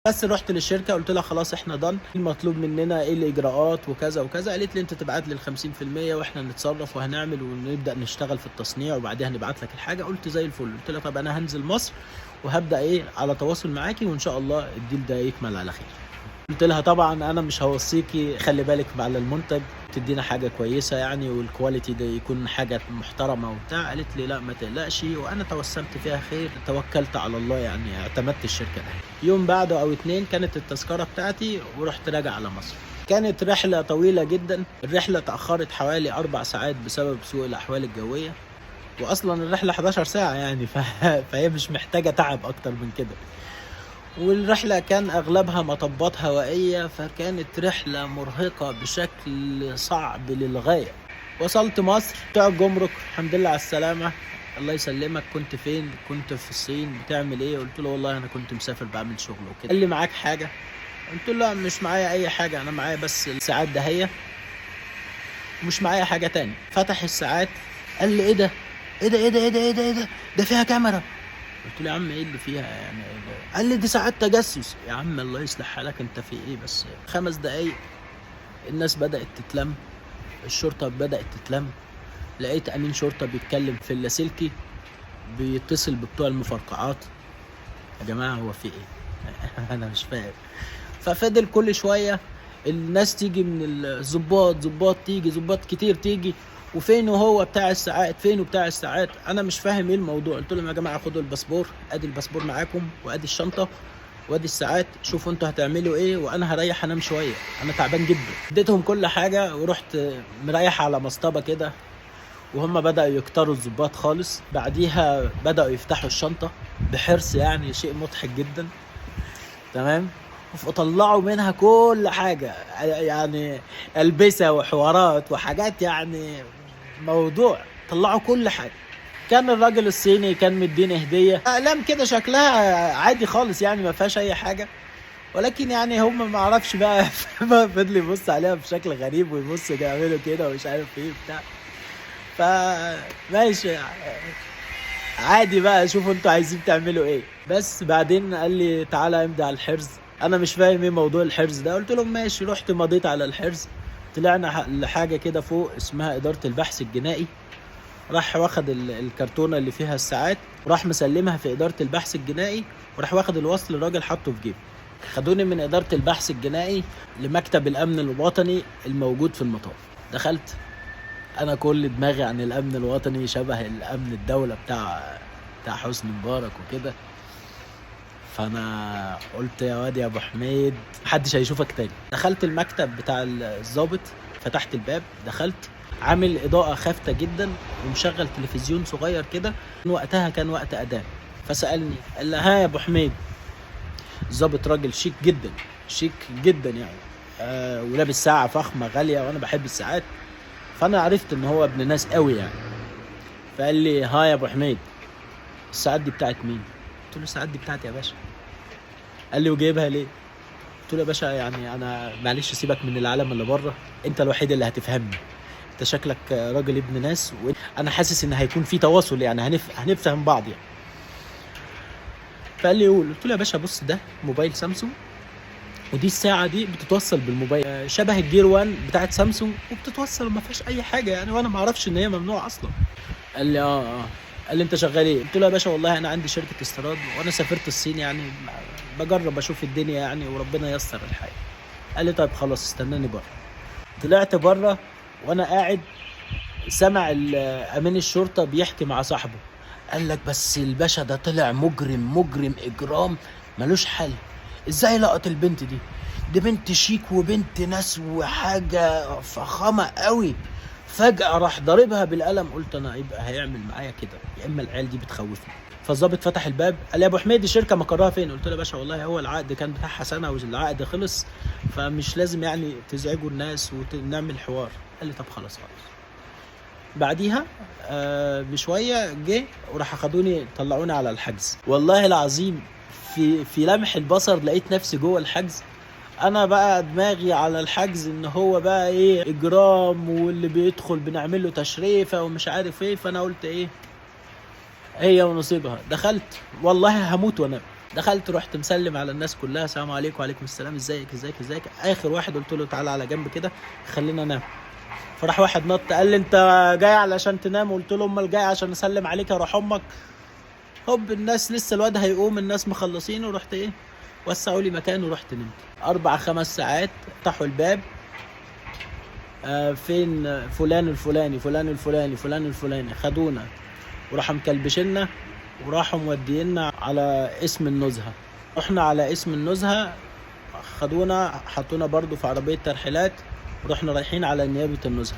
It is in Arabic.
بس رحت للشركه قلت لها خلاص احنا ضن، المطلوب مننا ايه الاجراءات وكذا وكذا. قالت لي انت تبعت لي ال 50% واحنا نتصرف وهنعمل ونبدا نشتغل في التصنيع وبعدها نبعت لك الحاجه. قلت زي الفل. قلت لها طب انا هنزل مصر وهبدا ايه على تواصل معاكي وان شاء الله الديل ده يكمل على خير. قلت لها طبعا انا مش هوصيكي، خلي بالك على المنتج تدينا حاجه كويسه يعني والكواليتي ده يكون حاجه محترمه وبتاع. قالت لي لا ما تقلقش، وانا توسمت فيها خير، توكلت على الله يعني، اعتمدت الشركه ده. يوم بعده او اتنين كانت التذكره بتاعتي ورحت راجع على مصر. كانت رحله طويله جدا، الرحله تاخرت حوالي 4 ساعات بسبب سوء الاحوال الجويه، واصلا الرحله 11 ساعه يعني فهي مش محتاجه تعب اكتر من كده. والرحلة كان أغلبها مطبات هوائية، فكانت رحلة مرهقة بشكل صعب للغاية. وصلت مصر، بتوع الجمرك الحمد لله على السلامة. الله يسلمك، كنت فين؟ كنت في الصين، بتعمل ايه؟ قلت له والله انا كنت مسافر بعمل شغل وكده. قال لي معاك حاجة؟ قلت له لا مش معايا اي حاجة، انا معايا بس الساعات دهية ومش معايا حاجة تاني. فتح الساعات قال لي ايه ده؟ ايه ده ايه ده ايه ده ايه ده ايه ده فيها كاميرا. قلت له يا عم ايه اللي فيها يعني؟ قال لي دي ساعات تجسس. يا عم الله يصلح حالك، انت في ايه بس؟ 5 دقايق الناس بدأت تتلم، الشرطة بدأت تتلم. لقيت امين شرطة بيتكلم في اللاسلكي بيتصل ببتوع المفرقعات. يا جماعة هو في ايه؟ انا مش فاهم. ففضل كل شوية الناس تيجي من الضباط، ضباط تيجي، ضباط كتير تيجي، وفين هو بتاع الساعات؟ فين بتاع الساعات؟ انا مش فاهم ايه الموضوع. قلت لهم يا جماعه خدوا الباسبور، ادي الباسبور معاكم وادي الشنطه وادي الساعات، شوفوا انتوا هتعملوا ايه وانا هريح انام شويه، انا تعبان جدا. اديتهم كل حاجه ورحت مريح على مصطبه كده، وهم بدأوا يكتروا الضباط خالص. بعديها بدأوا يفتحوا الشنطه بحرص، يعني شيء مضحك جدا. تمام. وطلعوا منها كل حاجة، يعني ألبسة وحوارات وحاجات، يعني موضوع طلعوا كل حاجة. كان الراجل الصيني كان مديني هدية أقلام كده شكلها عادي خالص يعني ما فيهاش أي حاجة، ولكن يعني هم ما اعرفش بقى فضل يبص عليها بشكل غريب ويبص يعملوا كده ومش عارف ايه بتاع. فماشي عادي بقى، شوفوا انتوا عايزين تعملوا ايه. بس بعدين قال لي تعالى امضي على الحرز. انا مش فاهم ايه موضوع الحرز ده. قلت لهم ماشي. رحت مضيت على الحرز. طلعنا لحاجه كده فوق اسمها اداره البحث الجنائي. راح واخد الكرتونه اللي فيها الساعات، وراح مسلمها في اداره البحث الجنائي، وراح واخد الوصل الراجل حطه في جيبه. خدوني من اداره البحث الجنائي لمكتب الامن الوطني الموجود في المطار. دخلت، انا كل دماغي عن الامن الوطني شبه الامن الدولة بتاع حسني مبارك وكده. فانا قلت يا واد يا ابو حميد محدش هيشوفك تاني. دخلت المكتب بتاع الضابط، فتحت الباب، دخلت، عامل اضاءة خافتة جدا ومشغل تلفزيون صغير كده. وقتها كان وقت اذان. فسألني قال لي ها يا ابو حميد. الضابط راجل شيك جدا، شيك جدا يعني، ولابس ساعة فخمة غالية وانا بحب الساعات، فانا عرفت ان هو ابن ناس قوي يعني. فقال لي ها يا ابو حميد الساعات دي بتاعت مين؟ قلت له الساعات دي بتاعتي يا باشا. قال لي وجايبها ليه؟ قلت له يا باشا يعني انا معلش سيبك من العالم اللي بره، انت الوحيد اللي هتفهمني، انت شكلك راجل ابن ناس وانا حاسس ان هيكون في تواصل يعني هنفهم بعض يعني. فقال لي قول. قلت له يا باشا بص ده موبايل سامسونج، ودي الساعة دي بتتوصل بالموبايل شبه الجير 1 بتاعت سامسونج، وبتتوصل وما فيهاش اي حاجة يعني، وانا ما اعرفش ان هي ممنوعة اصلا. قال لي قال لي انت شغال ايه؟ قلت له يا باشا والله انا عندي شركة استيراد وانا سافرت الصين يعني بجرب اشوف الدنيا يعني وربنا ييسر الحال. قال لي طيب خلاص استناني بره. طلعت بره وانا قاعد سمع امين الشرطة بيحكي مع صاحبه. قال لك بس الباشا ده طلع مجرم اجرام ملوش حل. ازاي لقط البنت دي؟ دي بنت شيك وبنت ناس وحاجة فخامة قوي، فجأة راح ضاربها بالقلم. قلت انا يبقى هيعمل معايا كده، يا اما العيال دي بتخوفني. فالظابط فتح الباب قال لي يا ابو حميد الشركه مقرها فين؟ قلت له يا باشا والله هو العقد كان بتاعها سنه والعقد خلص، فمش لازم يعني تزعجوا الناس ونعمل حوار. قال لي طب خلاص. بعديها بشويه جه وراح اخدوني طلعوني على الحجز. والله العظيم في لمح البصر لقيت نفسي جوه الحجز. انا بقى دماغي على الحجز ان هو بقى ايه اجرام، واللي بيدخل بنعمل له تشريفه ومش عارف ايه. فانا قلت ايه هي ونصيبها. دخلت والله هموت وانام. دخلت رحت مسلم على الناس كلها، السلام عليكم. وعليكم السلام، ازيك ازيك ازيك. اخر واحد قلت له تعالى على جنب كده خلينا انام. فراح واحد نط قال لي انت جاي علشان تنام؟ قلت له امال جاي عشان اسلم عليك يا روح امك. هوب الناس لسه الواد هيقوم، الناس مخلصين، ورحت ايه وسعوا لي مكان ورحت نمت 4-5 ساعات. فتحوا الباب، فين فلان الفلاني فلان الفلاني فلان الفلاني. خدونا وراحوا مكلبشنا وراحوا مودينا على اسم النزهة. رحنا على اسم النزهة، خدونا حطونا برضو في عربية ترحيلات ورحنا رايحين على نيابة النزهة.